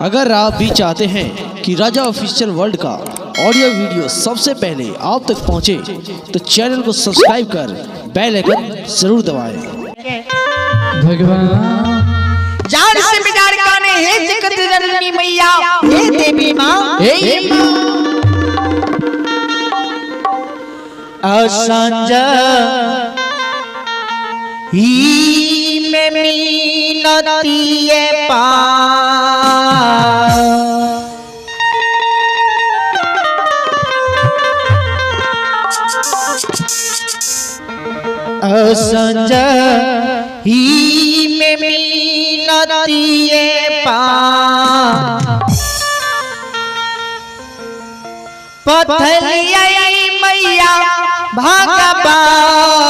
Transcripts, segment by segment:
अगर आप भी चाहते हैं कि राजा ऑफिशियल वर्ल्ड का ऑडियो वीडियो सबसे पहले आप तक पहुंचे, तो चैनल को सब्सक्राइब कर बेल आइकन जरूर दबाएं। भगवान जान से बिजार काने हे जगत जननी मैया हे देवी माँ हे माँ असंज ही में मीनती पा असंज ही में मीनती पा पथलिया मैया भगवती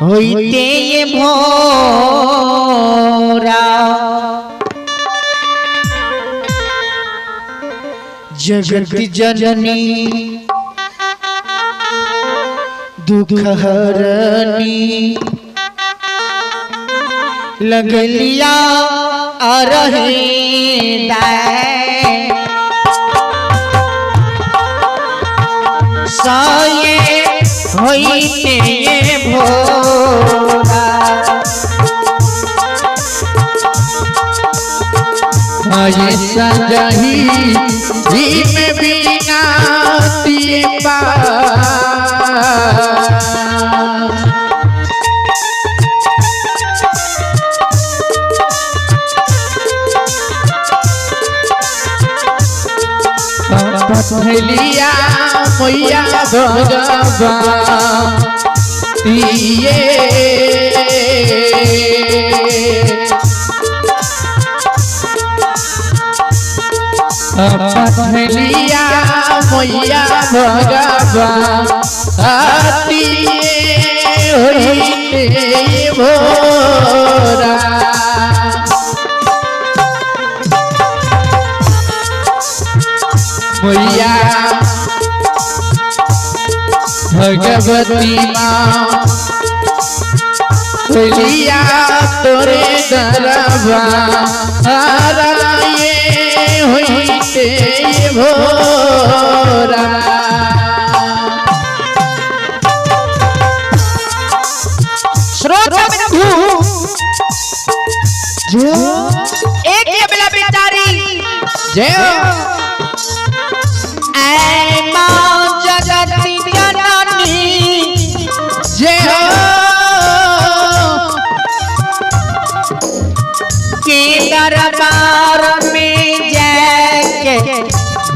होइते ये भोरा जगत जननी दुख हरनी लगलिया अरहे साये होइते ये भोरा ये संजही ही में बिना तीबा पथलिया मैया भगवती पथलिया मैया भगवती होइते भोरा मैया भगवती माँ लिया तोरे दरबार ये होइते भोरा एक ये बिला बेचारी जय जगती जननी जय के दरबार में जाके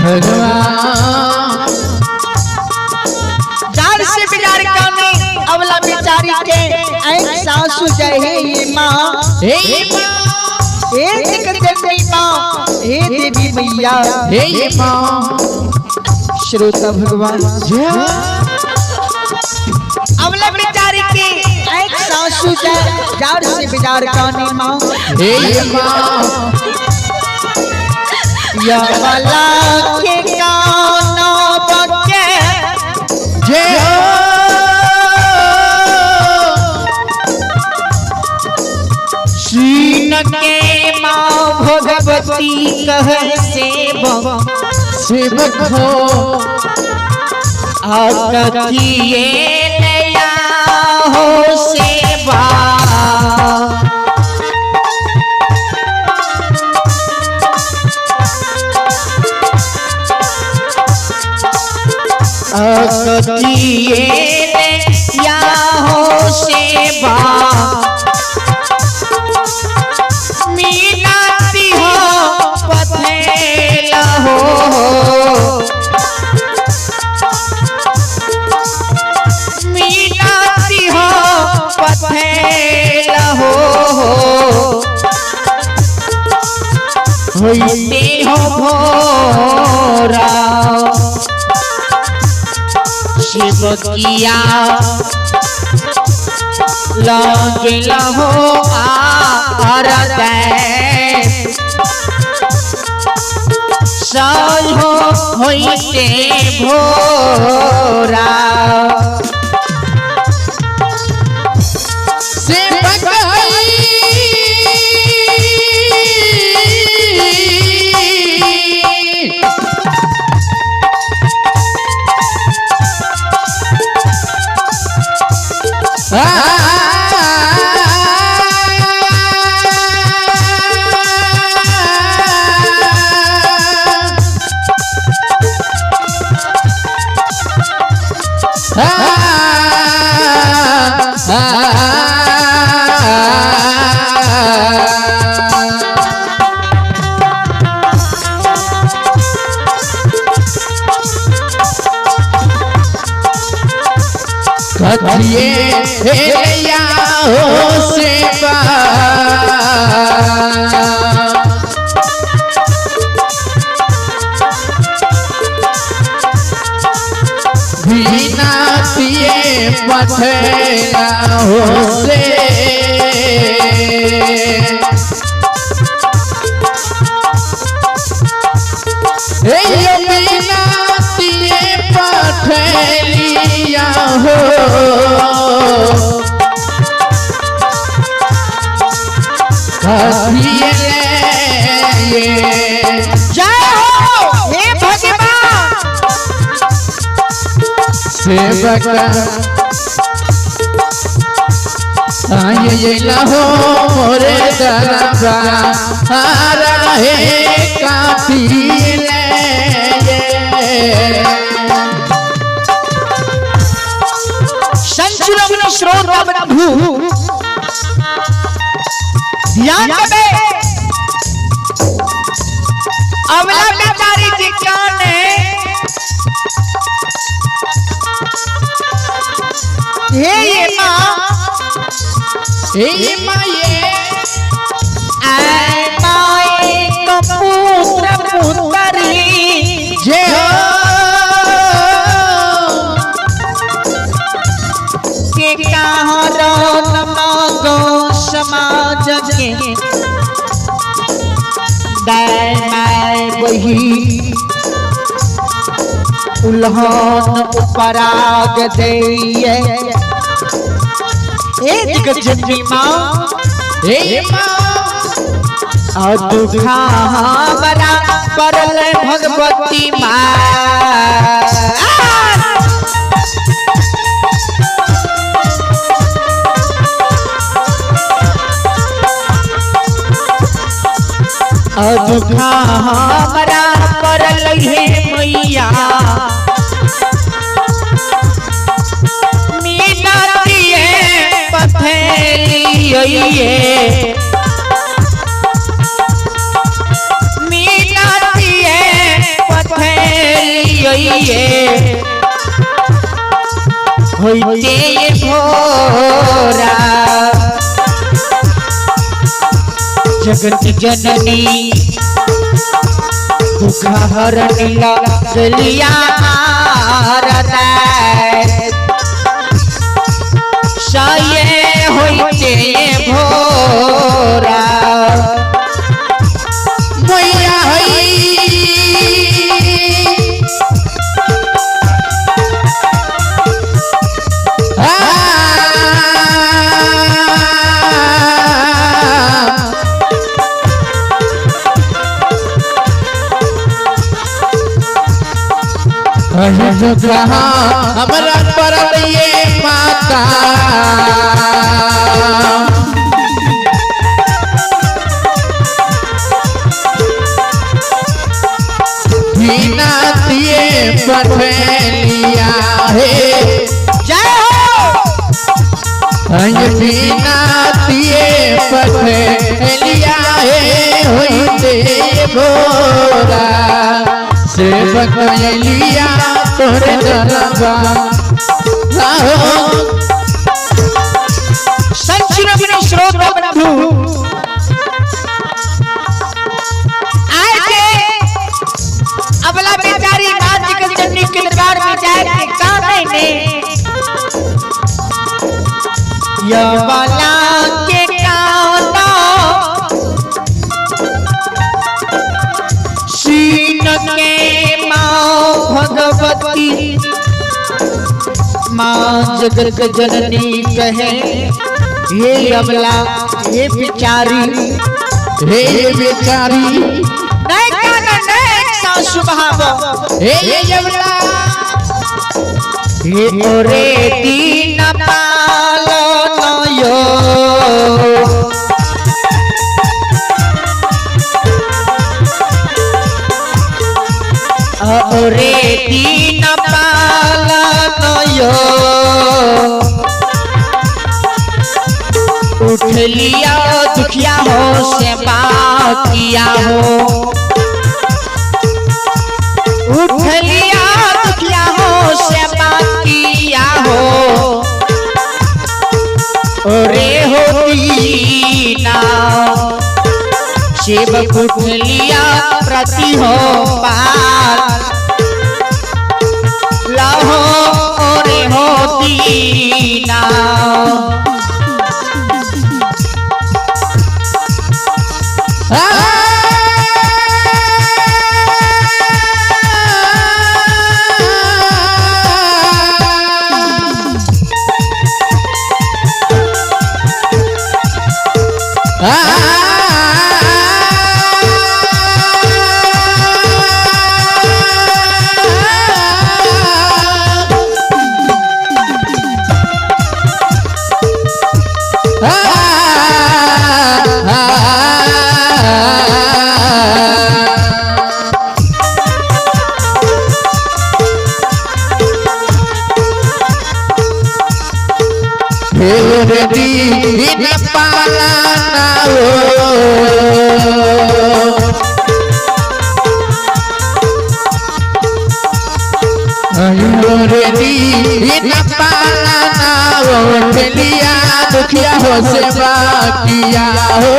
भगवान जान से बिजार काने अवला बेचारी के सासु जय हे माँ हे माँ हे जगत जननी माँ हे देवी मैया हे माँ श्रोता भगवान अवला बेचारी के एक सासु जार से बिजार काने माँ हे माँ या वाला के काना बके जय सीन के माँ भगवती कह सेवक हो आकिए नया हो सेवा आकिए नया हो सेवा मीनाती हो पथेला हो मीनाती हो पथेला हो होइते हो भोरा शिव किया लागिला हो आरते साल हो होइते भोरा हथिये या हो सेवा बिनातिए पठेला हो से बिनातिए पठेलिया हो जय हो हे भगवान सेवक आये लहो मोरे दरबार है काफी संचुरम श्रोता प्रभु ध्यान दे अवला बेचारी जी काने हे ये माँ ये ऐ माए कपूत्र पुत्री जे के कहाँ रौन मांगो समाज के दाय माय वही उल्हन उपराग देये एक गजनी माँ दुखा बरा परल भगवती माँ दुखा बरा परल हे मैया मीनातिए पथेलिए मीनातिए पथेलिए होइते भोरा जगत जननी दुख हरणी गलिया साये होइते भोरा मैया हमरा पर ये माता बिनातिए पठेलिया है जय हो बिनातिए पठेलिया है होइते भोरा सेवक लिया तोरे दरबार संचुरम श्रोता प्रभु आए अबला बेचारी माँ जी जननी के दरबार में जाए के काहे ने या वाला के काना सीन के माँ भगवती माँ जगत जननी कहे हे अबला हे बेचारी नहीं काना नहीं सासु बहाव हे जबला हे ओरे दीन पालो नयो ओरे दीन पालो नयो उठ लिया दुखिया हो सेवा किया हो उठ लिया दुखिया हो सेवा किया हो सेवक उठ लिया प्रति हो पार लाहो और हो दीना फिर दीन पालना दीन पालना उठ लिया दुखिया हो सेवा किया हो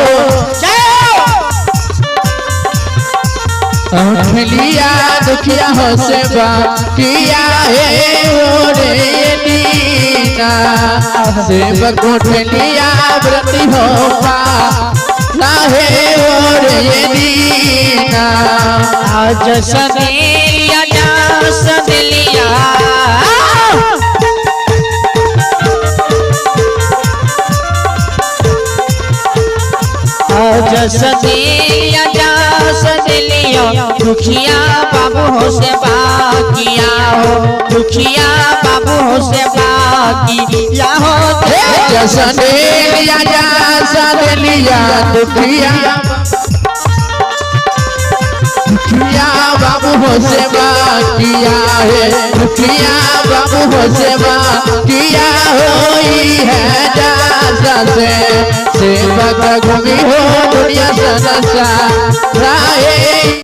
उठ लिया दुखिया हो सेवा किया है रे दीना सेवक उठ लिया व्रती हो पा है रे दीना आज सदेलिया जा सदेलिया आज सदेलिया जा सदेलिया दुखिया बाबू हो सेवा किया हो दुखिया बाबू हो सेवा किया हो सदेलिया जा सदेलिया दुखिया दुखिया बाबू हो सेवा किया है दुखिया बाबू हो सेवा किया होई है जा से सेवक घूमी हो दुनिया सनसा राहे